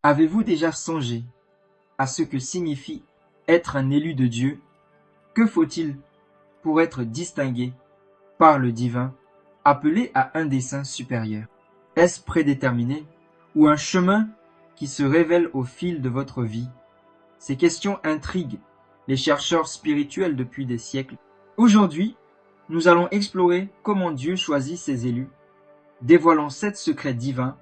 Avez-vous déjà songé à ce que signifie être un élu de Dieu? Que faut-il pour être distingué par le divin, appelé à un dessein supérieur? Est-ce prédéterminé ou un chemin qui se révèle au fil de votre vie? Ces questions intriguent les chercheurs spirituels depuis des siècles. Aujourd'hui, nous allons explorer comment Dieu choisit ses élus, dévoilant 7 secrets divins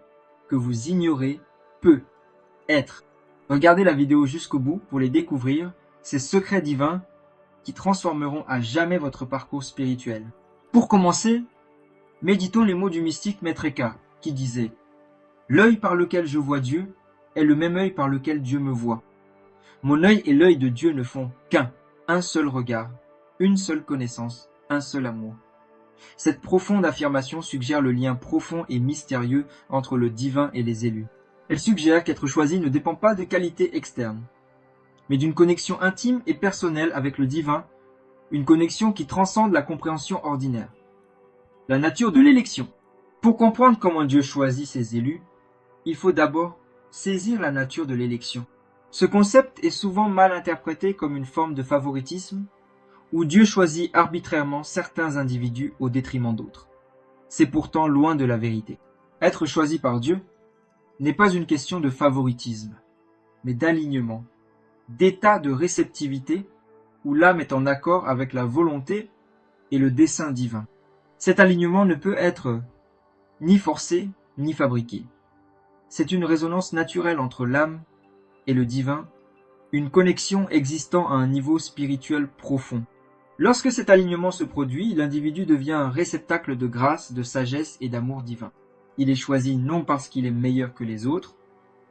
que vous ignorez peut-être. Regardez la vidéo jusqu'au bout pour les découvrir, ces secrets divins qui transformeront à jamais votre parcours spirituel. Pour commencer, méditons les mots du mystique Maître Eckhart qui disait « L'œil par lequel je vois Dieu est le même œil par lequel Dieu me voit. Mon œil et l'œil de Dieu ne font qu'un, un seul regard, une seule connaissance, un seul amour. » Cette profonde affirmation suggère le lien profond et mystérieux entre le divin et les élus. Elle suggère qu'être choisi ne dépend pas de qualités externes, mais d'une connexion intime et personnelle avec le divin, une connexion qui transcende la compréhension ordinaire. La nature de l'élection. Pour comprendre comment Dieu choisit ses élus, il faut d'abord saisir la nature de l'élection. Ce concept est souvent mal interprété comme une forme de favoritisme, où Dieu choisit arbitrairement certains individus au détriment d'autres. C'est pourtant loin de la vérité. Être choisi par Dieu n'est pas une question de favoritisme, mais d'alignement, d'état de réceptivité où l'âme est en accord avec la volonté et le dessein divin. Cet alignement ne peut être ni forcé ni fabriqué. C'est une résonance naturelle entre l'âme et le divin, une connexion existant à un niveau spirituel profond. Lorsque cet alignement se produit, l'individu devient un réceptacle de grâce, de sagesse et d'amour divin. Il est choisi non parce qu'il est meilleur que les autres,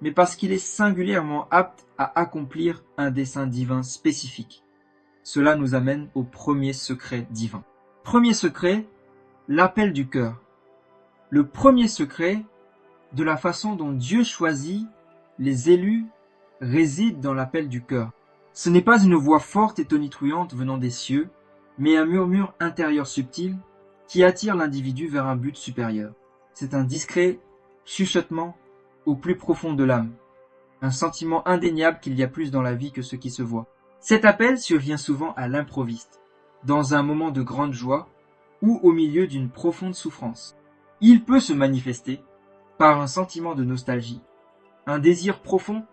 mais parce qu'il est singulièrement apte à accomplir un dessein divin spécifique. Cela nous amène au premier secret divin. Premier secret, l'appel du cœur. Le premier secret de la façon dont Dieu choisit les élus réside dans l'appel du cœur. Ce n'est pas une voix forte et tonitruante venant des cieux, mais un murmure intérieur subtil qui attire l'individu vers un but supérieur. C'est un discret chuchotement au plus profond de l'âme, un sentiment indéniable qu'il y a plus dans la vie que ce qui se voit. Cet appel survient souvent à l'improviste, dans un moment de grande joie ou au milieu d'une profonde souffrance. Il peut se manifester par un sentiment de nostalgie, un désir profond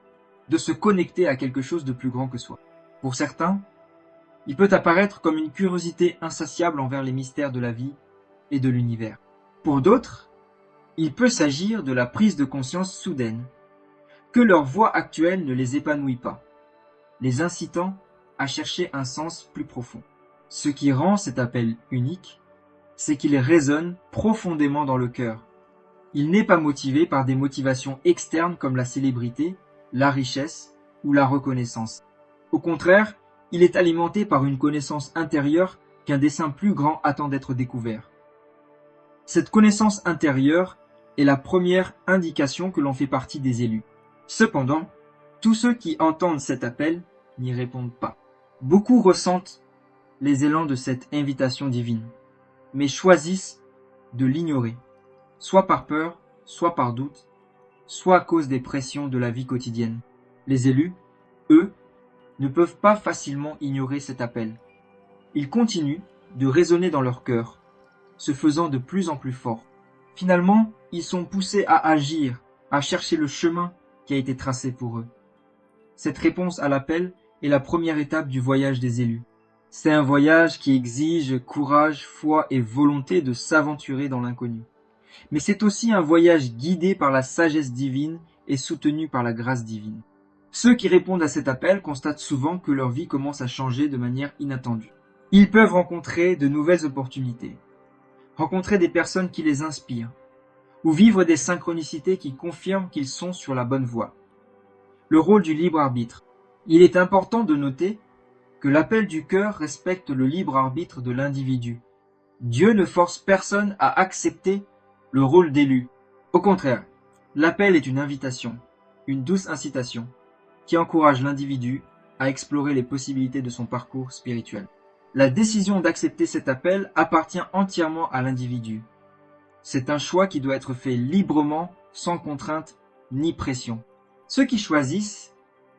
de se connecter à quelque chose de plus grand que soi. Pour certains, il peut apparaître comme une curiosité insatiable envers les mystères de la vie et de l'univers. Pour d'autres, il peut s'agir de la prise de conscience soudaine, que leur voie actuelle ne les épanouit pas, les incitant à chercher un sens plus profond. Ce qui rend cet appel unique, c'est qu'il résonne profondément dans le cœur. Il n'est pas motivé par des motivations externes comme la célébrité, la richesse ou la reconnaissance. Au contraire, il est alimenté par une connaissance intérieure qu'un dessein plus grand attend d'être découvert. Cette connaissance intérieure est la première indication que l'on fait partie des élus. Cependant, tous ceux qui entendent cet appel n'y répondent pas. Beaucoup ressentent les élans de cette invitation divine, mais choisissent de l'ignorer, soit par peur, soit par doute, soit à cause des pressions de la vie quotidienne. Les élus, eux, ne peuvent pas facilement ignorer cet appel. Ils continuent de résonner dans leur cœur, se faisant de plus en plus forts. Finalement, ils sont poussés à agir, à chercher le chemin qui a été tracé pour eux. Cette réponse à l'appel est la première étape du voyage des élus. C'est un voyage qui exige courage, foi et volonté de s'aventurer dans l'inconnu. Mais c'est aussi un voyage guidé par la sagesse divine et soutenu par la grâce divine. Ceux qui répondent à cet appel constatent souvent que leur vie commence à changer de manière inattendue. Ils peuvent rencontrer de nouvelles opportunités, rencontrer des personnes qui les inspirent, ou vivre des synchronicités qui confirment qu'ils sont sur la bonne voie. Le rôle du libre arbitre. Il est important de noter que l'appel du cœur respecte le libre arbitre de l'individu. Dieu ne force personne à accepter le rôle d'élu. Au contraire, l'appel est une invitation, une douce incitation, qui encourage l'individu à explorer les possibilités de son parcours spirituel. La décision d'accepter cet appel appartient entièrement à l'individu. C'est un choix qui doit être fait librement, sans contrainte ni pression. Ceux qui choisissent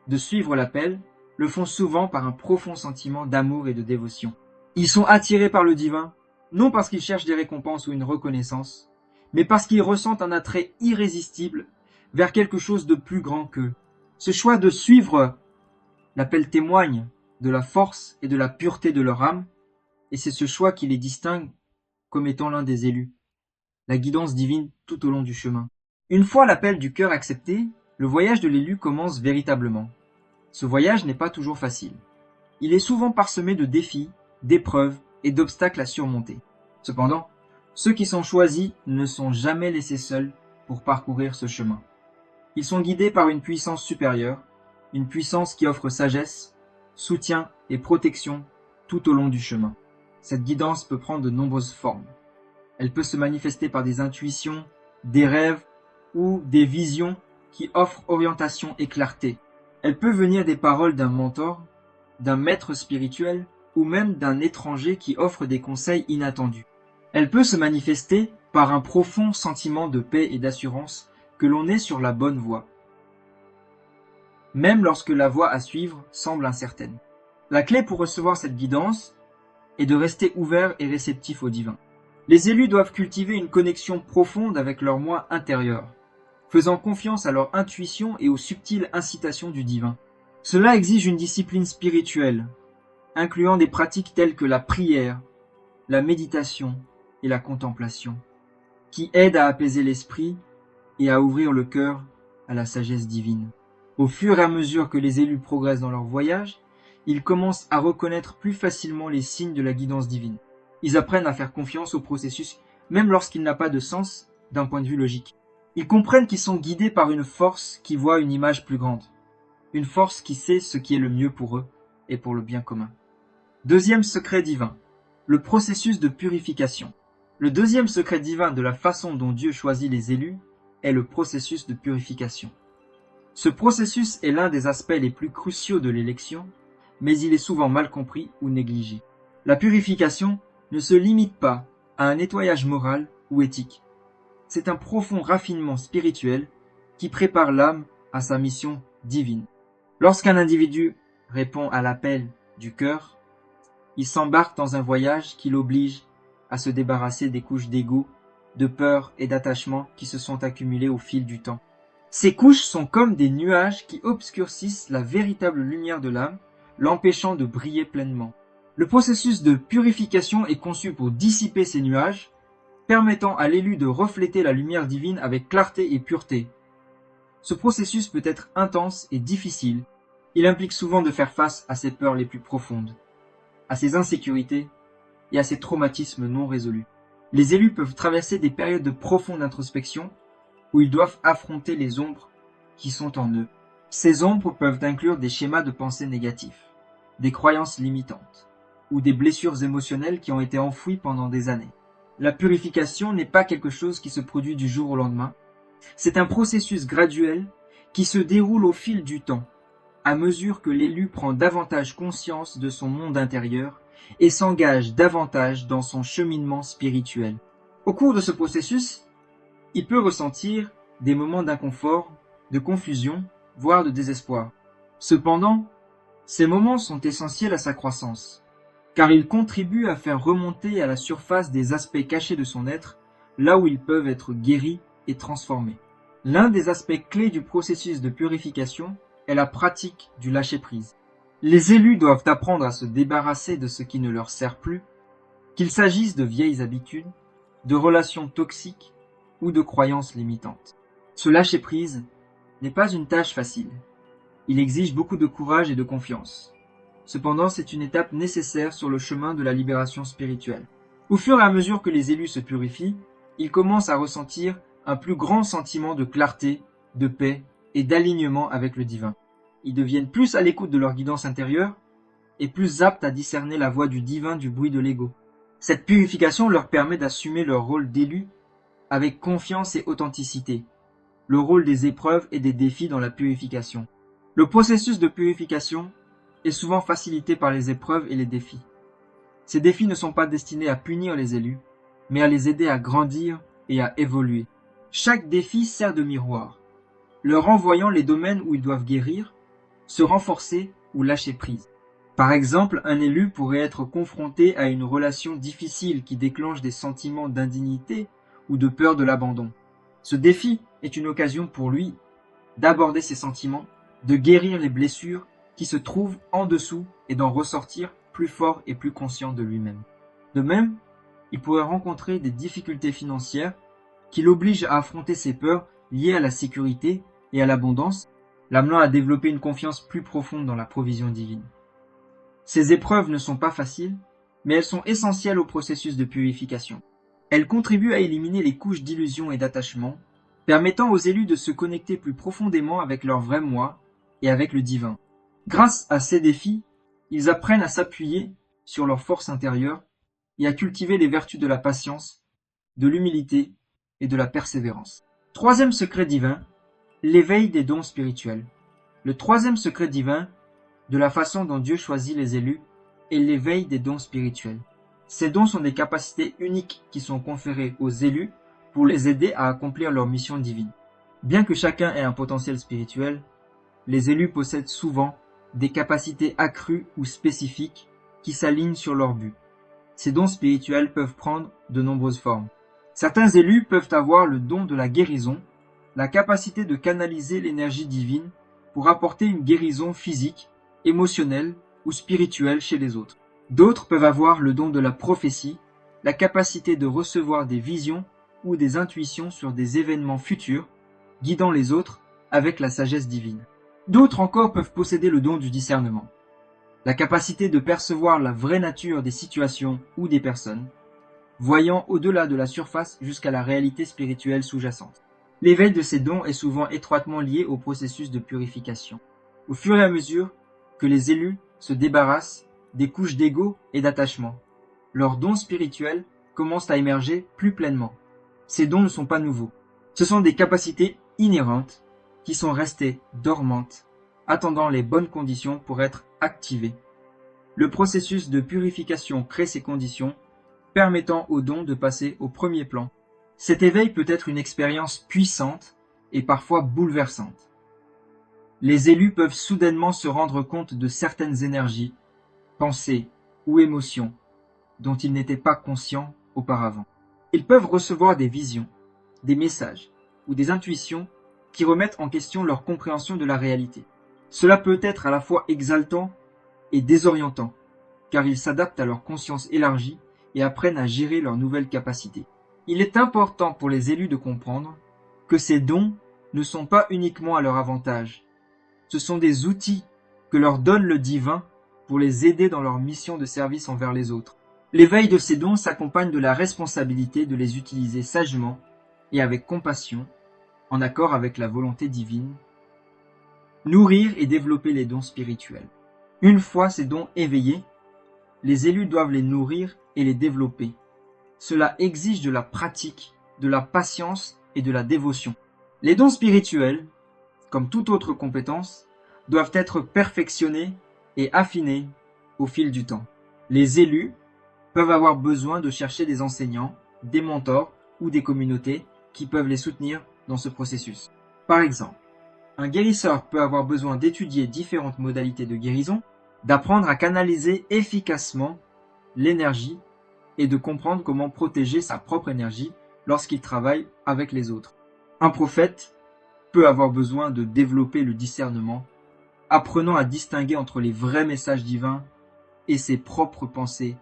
de suivre l'appel le font souvent par un profond sentiment d'amour et de dévotion. Ils sont attirés par le divin, non parce qu'ils cherchent des récompenses ou une reconnaissance, mais parce qu'ils ressentent un attrait irrésistible vers quelque chose de plus grand qu'eux. Ce choix de suivre l'appel témoigne de la force et de la pureté de leur âme, et c'est ce choix qui les distingue comme étant l'un des élus, la guidance divine tout au long du chemin. Une fois l'appel du cœur accepté, le voyage de l'élu commence véritablement. Ce voyage n'est pas toujours facile. Il est souvent parsemé de défis, d'épreuves et d'obstacles à surmonter. Cependant, ceux qui sont choisis ne sont jamais laissés seuls pour parcourir ce chemin. Ils sont guidés par une puissance supérieure, une puissance qui offre sagesse, soutien et protection tout au long du chemin. Cette guidance peut prendre de nombreuses formes. Elle peut se manifester par des intuitions, des rêves ou des visions qui offrent orientation et clarté. Elle peut venir des paroles d'un mentor, d'un maître spirituel ou même d'un étranger qui offre des conseils inattendus. Elle peut se manifester par un profond sentiment de paix et d'assurance que l'on est sur la bonne voie, même lorsque la voie à suivre semble incertaine. La clé pour recevoir cette guidance est de rester ouvert et réceptif au divin. Les élus doivent cultiver une connexion profonde avec leur moi intérieur, faisant confiance à leur intuition et aux subtiles incitations du divin. Cela exige une discipline spirituelle, incluant des pratiques telles que la prière, la méditation et la contemplation, qui aident à apaiser l'esprit et à ouvrir le cœur à la sagesse divine. Au fur et à mesure que les élus progressent dans leur voyage, ils commencent à reconnaître plus facilement les signes de la guidance divine. Ils apprennent à faire confiance au processus, même lorsqu'il n'a pas de sens d'un point de vue logique. Ils comprennent qu'ils sont guidés par une force qui voit une image plus grande, une force qui sait ce qui est le mieux pour eux et pour le bien commun. Deuxième secret divin, le processus de purification. Le deuxième secret divin de la façon dont Dieu choisit les élus est le processus de purification. Ce processus est l'un des aspects les plus cruciaux de l'élection, mais il est souvent mal compris ou négligé. La purification ne se limite pas à un nettoyage moral ou éthique. C'est un profond raffinement spirituel qui prépare l'âme à sa mission divine. Lorsqu'un individu répond à l'appel du cœur, il s'embarque dans un voyage qui l'oblige à se débarrasser des couches d'ego, de peur et d'attachement qui se sont accumulées au fil du temps. Ces couches sont comme des nuages qui obscurcissent la véritable lumière de l'âme, l'empêchant de briller pleinement. Le processus de purification est conçu pour dissiper ces nuages, permettant à l'élu de refléter la lumière divine avec clarté et pureté. Ce processus peut être intense et difficile. Il implique souvent de faire face à ses peurs les plus profondes, à ses insécurités et à ses traumatismes non résolus. Les élus peuvent traverser des périodes de profonde introspection où ils doivent affronter les ombres qui sont en eux. Ces ombres peuvent inclure des schémas de pensée négatifs, des croyances limitantes ou des blessures émotionnelles qui ont été enfouies pendant des années. La purification n'est pas quelque chose qui se produit du jour au lendemain. C'est un processus graduel qui se déroule au fil du temps, à mesure que l'élu prend davantage conscience de son monde intérieur et s'engage davantage dans son cheminement spirituel. Au cours de ce processus, il peut ressentir des moments d'inconfort, de confusion, voire de désespoir. Cependant, ces moments sont essentiels à sa croissance, car ils contribuent à faire remonter à la surface des aspects cachés de son être, là où ils peuvent être guéris et transformés. L'un des aspects clés du processus de purification est la pratique du lâcher-prise. Les élus doivent apprendre à se débarrasser de ce qui ne leur sert plus, qu'il s'agisse de vieilles habitudes, de relations toxiques ou de croyances limitantes. Ce lâcher-prise n'est pas une tâche facile. Il exige beaucoup de courage et de confiance. Cependant, c'est une étape nécessaire sur le chemin de la libération spirituelle. Au fur et à mesure que les élus se purifient, ils commencent à ressentir un plus grand sentiment de clarté, de paix et d'alignement avec le divin. Ils deviennent plus à l'écoute de leur guidance intérieure et plus aptes à discerner la voix du divin du bruit de l'ego. Cette purification leur permet d'assumer leur rôle d'élu avec confiance et authenticité, le rôle des épreuves et des défis dans la purification. Le processus de purification est souvent facilité par les épreuves et les défis. Ces défis ne sont pas destinés à punir les élus, mais à les aider à grandir et à évoluer. Chaque défi sert de miroir. leur renvoyant les domaines où ils doivent guérir, se renforcer ou lâcher prise. Par exemple, un élu pourrait être confronté à une relation difficile qui déclenche des sentiments d'indignité ou de peur de l'abandon. Ce défi est une occasion pour lui d'aborder ses sentiments, de guérir les blessures qui se trouvent en dessous et d'en ressortir plus fort et plus conscient de lui-même. De même, il pourrait rencontrer des difficultés financières qui l'obligent à affronter ses peurs liées à la sécurité et à l'abondance, l'amenant à développer une confiance plus profonde dans la provision divine. Ces épreuves ne sont pas faciles, mais elles sont essentielles au processus de purification. Elles contribuent à éliminer les couches d'illusion et d'attachement, permettant aux élus de se connecter plus profondément avec leur vrai moi et avec le divin. Grâce à ces défis, ils apprennent à s'appuyer sur leur force intérieure et à cultiver les vertus de la patience, de l'humilité et de la persévérance. Troisième secret divin, l'éveil des dons spirituels. Le troisième secret divin de la façon dont Dieu choisit les élus est l'éveil des dons spirituels. Ces dons sont des capacités uniques qui sont conférées aux élus pour les aider à accomplir leur mission divine. Bien que chacun ait un potentiel spirituel, les élus possèdent souvent des capacités accrues ou spécifiques qui s'alignent sur leur but. Ces dons spirituels peuvent prendre de nombreuses formes. Certains élus peuvent avoir le don de la guérison, la capacité de canaliser l'énergie divine pour apporter une guérison physique, émotionnelle ou spirituelle chez les autres. D'autres peuvent avoir le don de la prophétie, la capacité de recevoir des visions ou des intuitions sur des événements futurs, guidant les autres avec la sagesse divine. D'autres encore peuvent posséder le don du discernement, la capacité de percevoir la vraie nature des situations ou des personnes, voyant au-delà de la surface jusqu'à la réalité spirituelle sous-jacente. L'éveil de ces dons est souvent étroitement lié au processus de purification. Au fur et à mesure que les élus se débarrassent des couches d'ego et d'attachement, leurs dons spirituels commencent à émerger plus pleinement. Ces dons ne sont pas nouveaux. Ce sont des capacités inhérentes qui sont restées dormantes, attendant les bonnes conditions pour être activées. Le processus de purification crée ces conditions, permettant aux dons de passer au premier plan. Cet éveil peut être une expérience puissante et parfois bouleversante. Les élus peuvent soudainement se rendre compte de certaines énergies, pensées ou émotions dont ils n'étaient pas conscients auparavant. Ils peuvent recevoir des visions, des messages ou des intuitions qui remettent en question leur compréhension de la réalité. Cela peut être à la fois exaltant et désorientant, car ils s'adaptent à leur conscience élargie et apprennent à gérer leurs nouvelles capacités. Il est important pour les élus de comprendre que ces dons ne sont pas uniquement à leur avantage. Ce sont des outils que leur donne le divin pour les aider dans leur mission de service envers les autres. L'éveil de ces dons s'accompagne de la responsabilité de les utiliser sagement et avec compassion, en accord avec la volonté divine. Nourrir et développer les dons spirituels. Une fois ces dons éveillés, les élus doivent les nourrir et les développer. Cela exige de la pratique, de la patience et de la dévotion. Les dons spirituels, comme toute autre compétence, doivent être perfectionnés et affinés au fil du temps. Les élus peuvent avoir besoin de chercher des enseignants, des mentors ou des communautés qui peuvent les soutenir dans ce processus. Par exemple, un guérisseur peut avoir besoin d'étudier différentes modalités de guérison, d'apprendre à canaliser efficacement l'énergie et de comprendre comment protéger sa propre énergie lorsqu'il travaille avec les autres. Un prophète peut avoir besoin de développer le discernement, apprenant à distinguer entre les vrais messages divins et ses propres pensées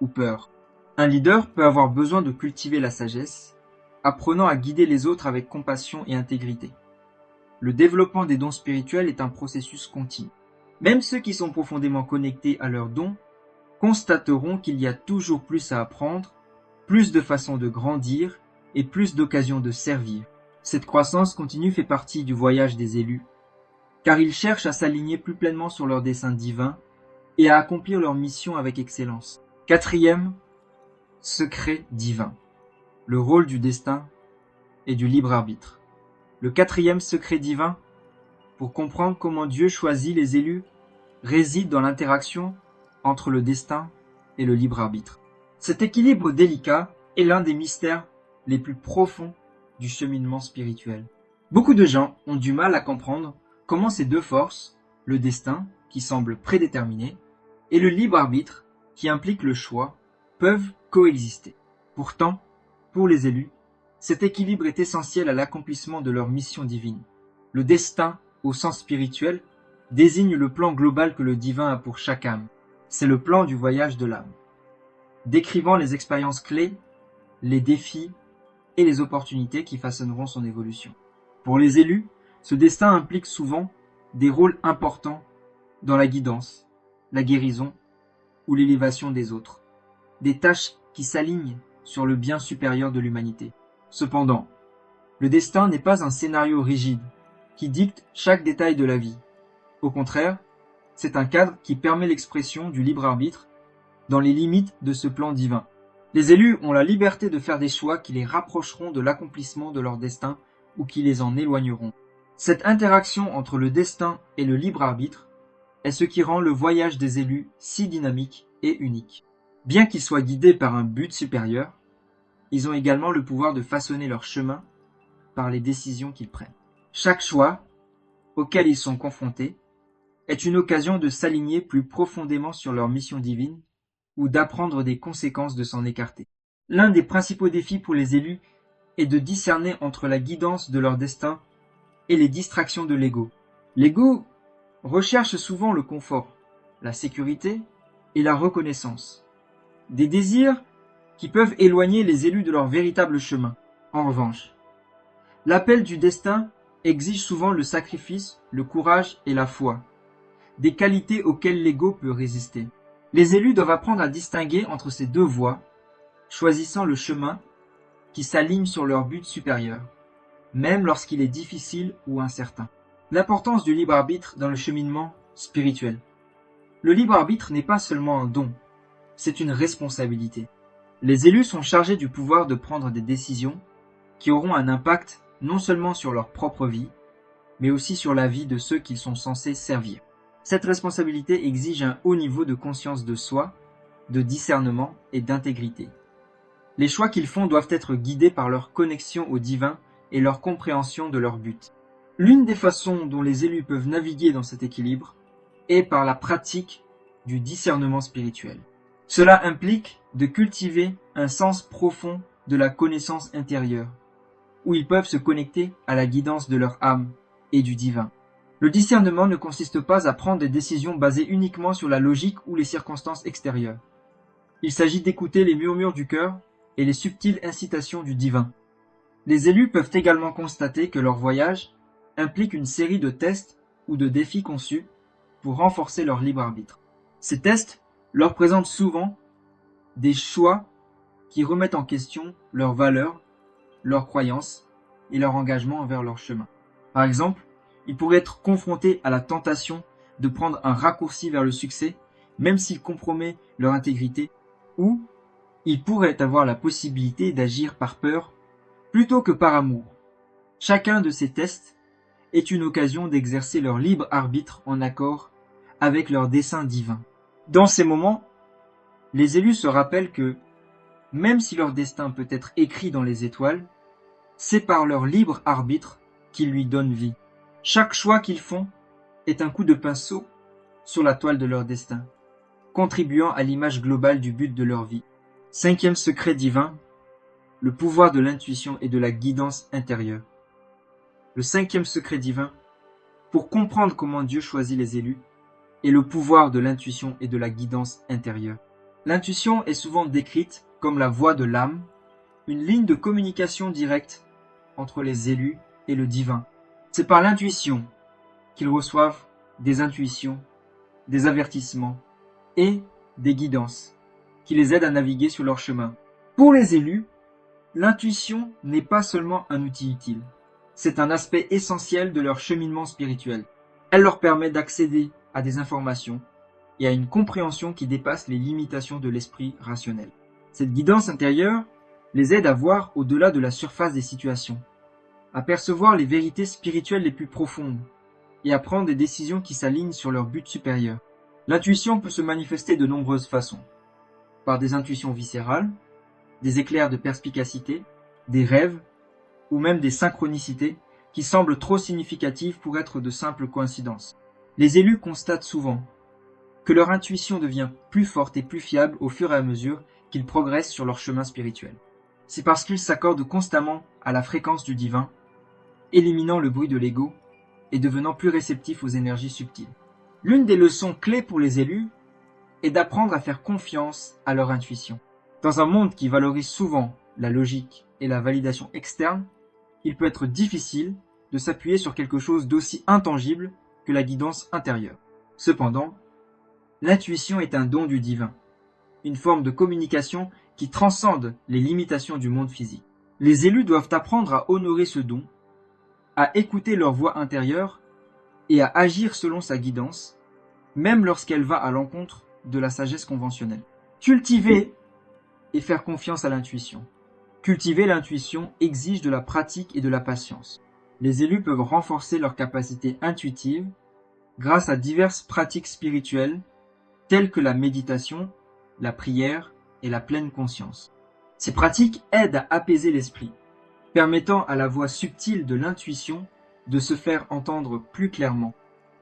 ou peurs. Un leader peut avoir besoin de cultiver la sagesse, apprenant à guider les autres avec compassion et intégrité. Le développement des dons spirituels est un processus continu. Même ceux qui sont profondément connectés à leurs dons constateront qu'il y a toujours plus à apprendre, plus de façons de grandir et plus d'occasions de servir. Cette croissance continue fait partie du voyage des élus, car ils cherchent à s'aligner plus pleinement sur leur dessein divin et à accomplir leur mission avec excellence. Quatrième secret divin, le rôle du destin et du libre arbitre. Le quatrième secret divin, pour comprendre comment Dieu choisit les élus, réside dans l'interaction entre le destin et le libre arbitre. Cet équilibre délicat est l'un des mystères les plus profonds du cheminement spirituel. Beaucoup de gens ont du mal à comprendre comment ces deux forces, le destin, qui semble prédéterminé, et le libre arbitre, qui implique le choix, peuvent coexister. Pourtant, pour les élus, cet équilibre est essentiel à l'accomplissement de leur mission divine. Le destin, au sens spirituel, désigne le plan global que le divin a pour chaque âme. C'est le plan du voyage de l'âme, décrivant les expériences clés, les défis et les opportunités qui façonneront son évolution. Pour les élus, ce destin implique souvent des rôles importants dans la guidance, la guérison ou l'élévation des autres, des tâches qui s'alignent sur le bien supérieur de l'humanité. Cependant, le destin n'est pas un scénario rigide qui dicte chaque détail de la vie. Au contraire, c'est un cadre qui permet l'expression du libre arbitre dans les limites de ce plan divin. Les élus ont la liberté de faire des choix qui les rapprocheront de l'accomplissement de leur destin ou qui les en éloigneront. Cette interaction entre le destin et le libre arbitre est ce qui rend le voyage des élus si dynamique et unique. Bien qu'ils soient guidés par un but supérieur, ils ont également le pouvoir de façonner leur chemin par les décisions qu'ils prennent. Chaque choix auquel ils sont confrontés est une occasion de s'aligner plus profondément sur leur mission divine ou d'apprendre des conséquences de s'en écarter. L'un des principaux défis pour les élus est de discerner entre la guidance de leur destin et les distractions de l'ego. L'ego recherche souvent le confort, la sécurité et la reconnaissance. Des désirs qui peuvent éloigner les élus de leur véritable chemin. En revanche, l'appel du destin exige souvent le sacrifice, le courage et la foi, des qualités auxquelles l'ego peut résister. Les élus doivent apprendre à distinguer entre ces deux voies, choisissant le chemin qui s'aligne sur leur but supérieur, même lorsqu'il est difficile ou incertain. L'importance du libre arbitre dans le cheminement spirituel. Le libre arbitre n'est pas seulement un don, c'est une responsabilité. Les élus sont chargés du pouvoir de prendre des décisions qui auront un impact non seulement sur leur propre vie, mais aussi sur la vie de ceux qu'ils sont censés servir. Cette responsabilité exige un haut niveau de conscience de soi, de discernement et d'intégrité. Les choix qu'ils font doivent être guidés par leur connexion au divin et leur compréhension de leur but. L'une des façons dont les élus peuvent naviguer dans cet équilibre est par la pratique du discernement spirituel. Cela implique de cultiver un sens profond de la connaissance intérieure, où ils peuvent se connecter à la guidance de leur âme et du divin. Le discernement ne consiste pas à prendre des décisions basées uniquement sur la logique ou les circonstances extérieures. Il s'agit d'écouter les murmures du cœur et les subtiles incitations du divin. Les élus peuvent également constater que leur voyage implique une série de tests ou de défis conçus pour renforcer leur libre arbitre. Ces tests leur présentent souvent des choix qui remettent en question leurs valeurs, leurs croyances et leur engagement envers leur chemin. Par exemple, ils pourraient être confrontés à la tentation de prendre un raccourci vers le succès, même s'il compromet leur intégrité, ou ils pourraient avoir la possibilité d'agir par peur plutôt que par amour. Chacun de ces tests est une occasion d'exercer leur libre arbitre en accord avec leur dessein divin. Dans ces moments, les élus se rappellent que, même si leur destin peut être écrit dans les étoiles, c'est par leur libre arbitre qu'ils lui donnent vie. Chaque choix qu'ils font est un coup de pinceau sur la toile de leur destin, contribuant à l'image globale du but de leur vie. Cinquième secret divin, le pouvoir de l'intuition et de la guidance intérieure. Le cinquième secret divin, pour comprendre comment Dieu choisit les élus, est le pouvoir de l'intuition et de la guidance intérieure. L'intuition est souvent décrite comme la voix de l'âme, une ligne de communication directe entre les élus et le divin. C'est par l'intuition qu'ils reçoivent des intuitions, des avertissements et des guidances qui les aident à naviguer sur leur chemin. Pour les élus, l'intuition n'est pas seulement un outil utile, c'est un aspect essentiel de leur cheminement spirituel. Elle leur permet d'accéder à des informations et à une compréhension qui dépasse les limitations de l'esprit rationnel. Cette guidance intérieure les aide à voir au-delà de la surface des situations, à percevoir les vérités spirituelles les plus profondes et à prendre des décisions qui s'alignent sur leur but supérieur. L'intuition peut se manifester de nombreuses façons, par des intuitions viscérales, des éclairs de perspicacité, des rêves ou même des synchronicités qui semblent trop significatives pour être de simples coïncidences. Les élus constatent souvent que leur intuition devient plus forte et plus fiable au fur et à mesure qu'ils progressent sur leur chemin spirituel. C'est parce qu'ils s'accordent constamment à la fréquence du divin, éliminant le bruit de l'ego et devenant plus réceptifs aux énergies subtiles. L'une des leçons clés pour les élus est d'apprendre à faire confiance à leur intuition. Dans un monde qui valorise souvent la logique et la validation externe, il peut être difficile de s'appuyer sur quelque chose d'aussi intangible que la guidance intérieure. Cependant, l'intuition est un don du divin, une forme de communication qui transcende les limitations du monde physique. Les élus doivent apprendre à honorer ce don, à écouter leur voix intérieure et à agir selon sa guidance, même lorsqu'elle va à l'encontre de la sagesse conventionnelle. Cultiver et faire confiance à l'intuition. Cultiver l'intuition exige de la pratique et de la patience. Les élus peuvent renforcer leur capacité intuitive grâce à diverses pratiques spirituelles telles que la méditation, la prière et la pleine conscience. Ces pratiques aident à apaiser l'esprit, permettant à la voix subtile de l'intuition de se faire entendre plus clairement.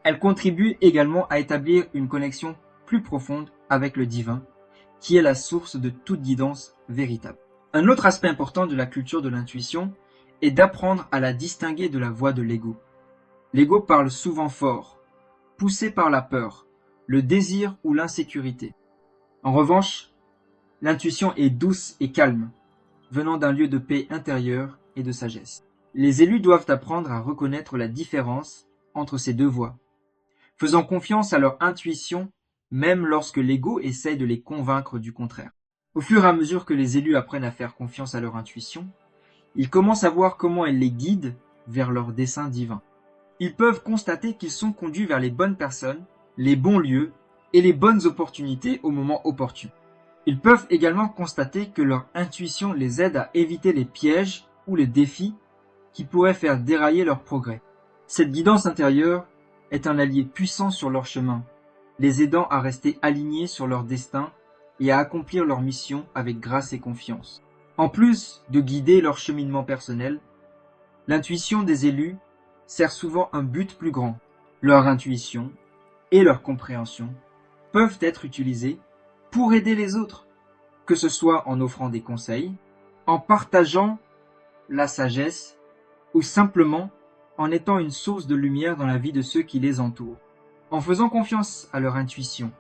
Elles contribuent également à établir une connexion plus profonde avec le divin, qui est la source de toute guidance véritable. Un autre aspect important de la culture de l'intuition est d'apprendre à la distinguer de la voix de l'ego. L'ego parle souvent fort, poussé par la peur, le désir ou l'insécurité. En revanche, l'intuition est douce et calme, venant d'un lieu de paix intérieure et de sagesse. Les élus doivent apprendre à reconnaître la différence entre ces deux voix, faisant confiance à leur intuition même lorsque l'ego essaie de les convaincre du contraire. Au fur et à mesure que les élus apprennent à faire confiance à leur intuition, ils commencent à voir comment elle les guide vers leur dessein divin. Ils peuvent constater qu'ils sont conduits vers les bonnes personnes, les bons lieux et les bonnes opportunités au moment opportun. Ils peuvent également constater que leur intuition les aide à éviter les pièges ou les défis qui pourraient faire dérailler leur progrès. Cette guidance intérieure est un allié puissant sur leur chemin, les aidant à rester alignés sur leur destin et à accomplir leur mission avec grâce et confiance. En plus de guider leur cheminement personnel, l'intuition des élus sert souvent un but plus grand. Leur intuition et leur compréhension peuvent être utilisées pour aider les autres, que ce soit en offrant des conseils, en partageant la sagesse ou simplement en étant une source de lumière dans la vie de ceux qui les entourent. En faisant confiance à leur intuition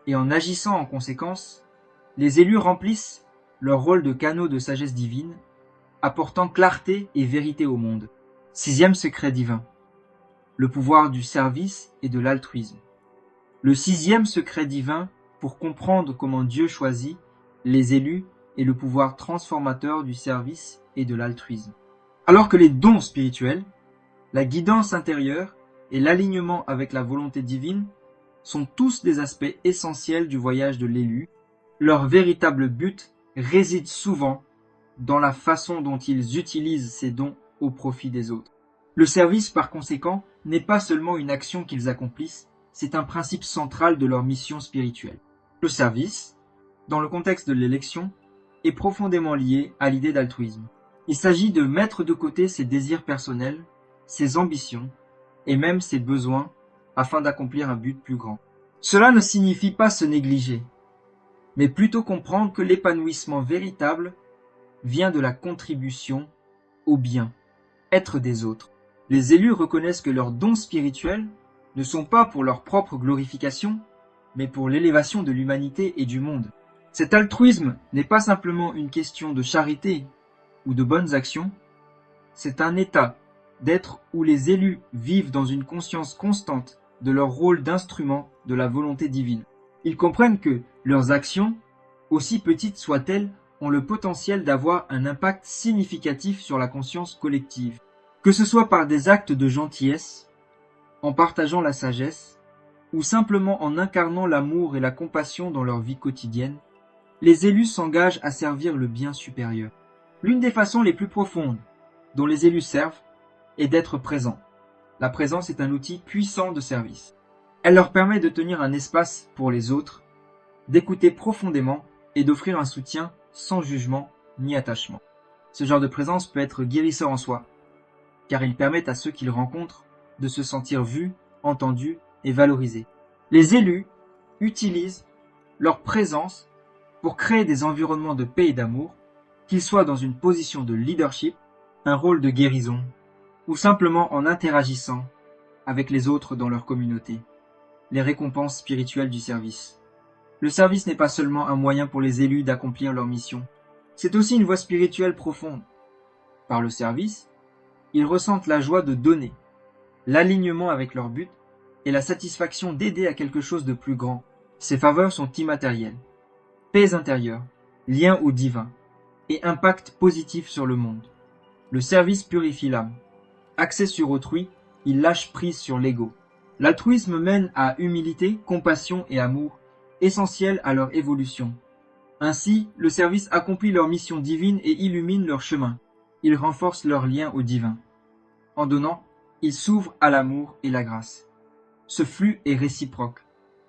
et en agissant en conséquence, les élus remplissent leur rôle de canaux de sagesse divine, apportant clarté et vérité au monde. 6e secret divin, le pouvoir du service et de l'altruisme. Le 6e secret divin pour comprendre comment Dieu choisit les élus est le pouvoir transformateur du service et de l'altruisme. Alors que les dons spirituels, la guidance intérieure et l'alignement avec la volonté divine sont tous des aspects essentiels du voyage de l'élu, leur véritable but réside souvent dans la façon dont ils utilisent ces dons au profit des autres. Le service, par conséquent, n'est pas seulement une action qu'ils accomplissent, c'est un principe central de leur mission spirituelle. Le service, dans le contexte de l'élection, est profondément lié à l'idée d'altruisme. Il s'agit de mettre de côté ses désirs personnels, ses ambitions et même ses besoins afin d'accomplir un but plus grand. Cela ne signifie pas se négliger, mais plutôt comprendre que l'épanouissement véritable vient de la contribution au bien-être des autres. Les élus reconnaissent que leurs dons spirituels ne sont pas pour leur propre glorification, mais pour l'élévation de l'humanité et du monde. Cet altruisme n'est pas simplement une question de charité ou de bonnes actions, c'est un état d'être où les élus vivent dans une conscience constante de leur rôle d'instrument de la volonté divine. Ils comprennent que leurs actions, aussi petites soient-elles, ont le potentiel d'avoir un impact significatif sur la conscience collective. Que ce soit par des actes de gentillesse, en partageant la sagesse, ou simplement en incarnant l'amour et la compassion dans leur vie quotidienne, les élus s'engagent à servir le bien supérieur. L'une des façons les plus profondes dont les élus servent est d'être présents. La présence est un outil puissant de service. Elle leur permet de tenir un espace pour les autres, d'écouter profondément et d'offrir un soutien sans jugement ni attachement. Ce genre de présence peut être guérisseur en soi, car ils permettent à ceux qu'ils rencontrent de se sentir vus, entendus et valorisés. Les élus utilisent leur présence pour créer des environnements de paix et d'amour, qu'ils soient dans une position de leadership, un rôle de guérison, ou simplement en interagissant avec les autres dans leur communauté. Les récompenses spirituelles du service. Le service n'est pas seulement un moyen pour les élus d'accomplir leur mission, c'est aussi une voie spirituelle profonde. Par le service, ils ressentent la joie de donner, l'alignement avec leur but et la satisfaction d'aider à quelque chose de plus grand. Ces faveurs sont immatérielles. Paix intérieure, lien au divin et impact positif sur le monde. Le service purifie l'âme. Axé sur autrui, il lâche prise sur l'ego. L'altruisme mène à humilité, compassion et amour, essentiels à leur évolution. Ainsi, le service accomplit leur mission divine et illumine leur chemin. Il renforce leur lien au divin. En donnant, il s'ouvre à l'amour et la grâce. Ce flux est réciproque,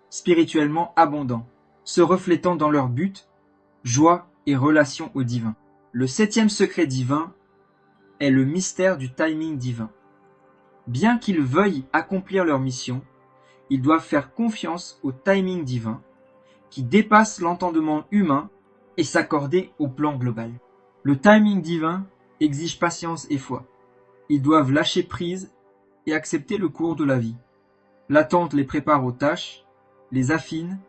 spirituellement abondant, se reflétant dans leur but, joie et relation au divin. Le 7e secret divin est le mystère du timing divin. Bien qu'ils veuillent accomplir leur mission, ils doivent faire confiance au timing divin qui dépasse l'entendement humain et s'accorder au plan global. Le timing divin exige patience et foi. Ils doivent lâcher prise et accepter le cours de la vie. L'attente les prépare aux tâches, les affine,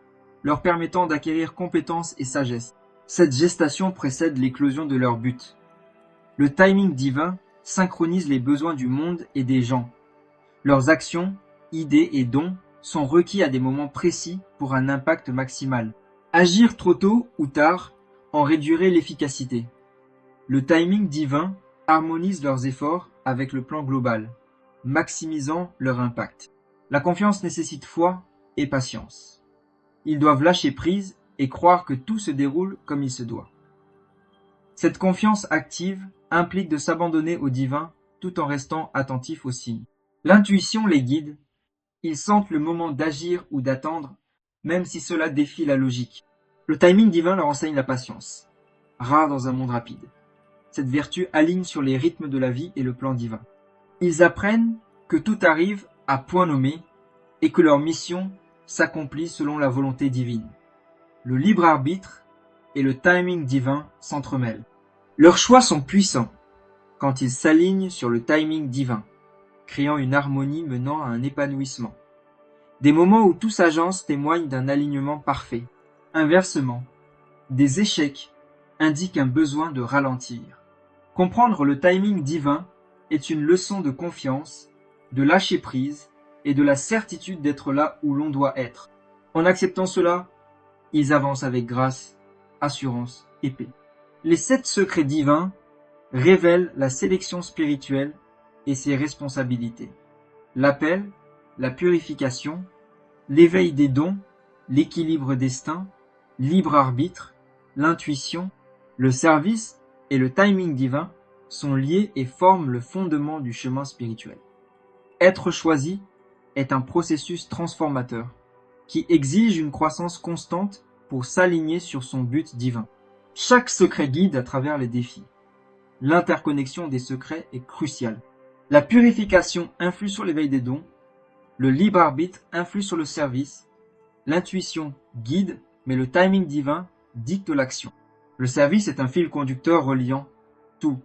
leur permettant d'acquérir compétences et sagesse. Cette gestation précède l'éclosion de leur but. Le timing divin synchronise les besoins du monde et des gens. Leurs actions, idées et dons sont requis à des moments précis pour un impact maximal. Agir trop tôt ou tard en réduirait l'efficacité. Le timing divin harmonise leurs efforts avec le plan global, maximisant leur impact. La confiance nécessite foi et patience. Ils doivent lâcher prise et croire que tout se déroule comme il se doit. Cette confiance active implique de s'abandonner au divin tout en restant attentif aux signes. L'intuition les guide. Ils sentent le moment d'agir ou d'attendre, même si cela défie la logique. Le timing divin leur enseigne la patience, rare dans un monde rapide. Cette vertu aligne sur les rythmes de la vie et le plan divin. Ils apprennent que tout arrive à point nommé et que leur mission s'accomplit selon la volonté divine. Le libre arbitre et le timing divin s'entremêlent. Leurs choix sont puissants quand ils s'alignent sur le timing divin, créant une harmonie menant à un épanouissement. Des moments où tout s'agence témoignent d'un alignement parfait. Inversement, des échecs indiquent un besoin de ralentir. Comprendre le timing divin est une leçon de confiance, de lâcher prise et de la certitude d'être là où l'on doit être. En acceptant cela, ils avancent avec grâce, assurance et paix. Les 7 secrets divins révèlent la sélection spirituelle et ses responsabilités. L'appel, la purification, l'éveil des dons, l'équilibre destin, libre arbitre, l'intuition, le service et le timing divin sont liés et forment le fondement du chemin spirituel. Être choisi est un processus transformateur qui exige une croissance constante pour s'aligner sur son but divin. Chaque secret guide à travers les défis. L'interconnexion des secrets est cruciale. La purification influe sur l'éveil des dons, le libre arbitre influe sur le service, l'intuition guide, mais le timing divin dicte l'action. Le service est un fil conducteur reliant tout.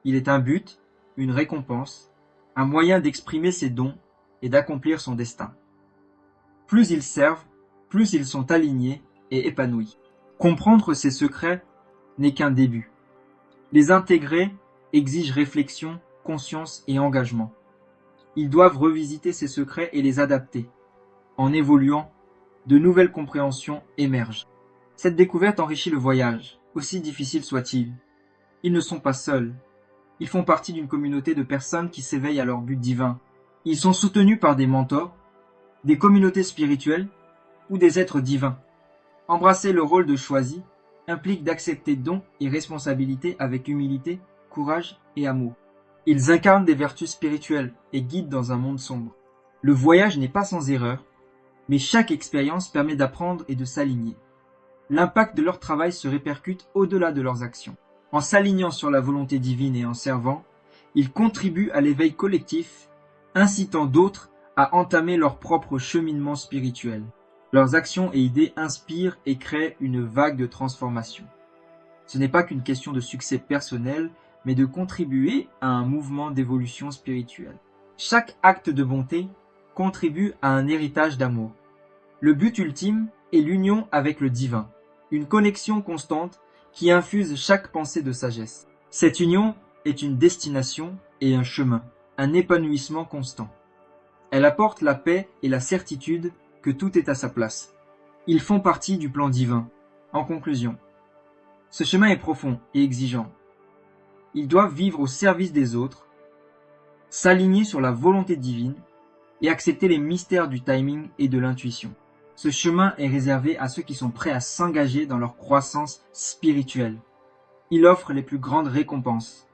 Il est un but, une récompense, un moyen d'exprimer ses dons et d'accomplir son destin. Plus ils servent, plus ils sont alignés et épanouis. Comprendre ces secrets n'est qu'un début. Les intégrer exige réflexion, conscience et engagement. Ils doivent revisiter ces secrets et les adapter. En évoluant, de nouvelles compréhensions émergent. Cette découverte enrichit le voyage, aussi difficile soit-il. Ils ne sont pas seuls. Ils font partie d'une communauté de personnes qui s'éveillent à leur but divin. Ils sont soutenus par des mentors, des communautés spirituelles ou des êtres divins. Embrasser le rôle de choisi implique d'accepter dons et responsabilités avec humilité, courage et amour. Ils incarnent des vertus spirituelles et guident dans un monde sombre. Le voyage n'est pas sans erreur, mais chaque expérience permet d'apprendre et de s'aligner. L'impact de leur travail se répercute au-delà de leurs actions. En s'alignant sur la volonté divine et en servant, Ils contribuent à l'éveil collectif, incitant d'autres à entamer leur propre cheminement spirituel. Leurs actions et idées inspirent et créent une vague de transformation. Ce n'est pas qu'une question de succès personnel, mais de contribuer à un mouvement d'évolution spirituelle. Chaque acte de bonté contribue à un héritage d'amour. Le but ultime est l'union avec le divin, une connexion constante qui infuse chaque pensée de sagesse. Cette union est une destination et un chemin, un épanouissement constant. Elle apporte la paix et la certitude que tout est à sa place. Ils font partie du plan divin. En conclusion, ce chemin est profond et exigeant. Ils doivent vivre au service des autres, s'aligner sur la volonté divine et accepter les mystères du timing et de l'intuition. Ce chemin est réservé à ceux qui sont prêts à s'engager dans leur croissance spirituelle. Il offre les plus grandes récompenses.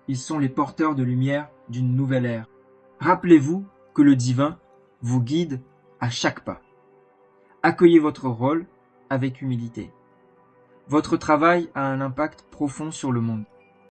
Ils sont les porteurs de lumière d'une nouvelle ère. Rappelez-vous que le divin vous guide à chaque pas. Accueillez votre rôle avec humilité. Votre travail a un impact profond sur le monde.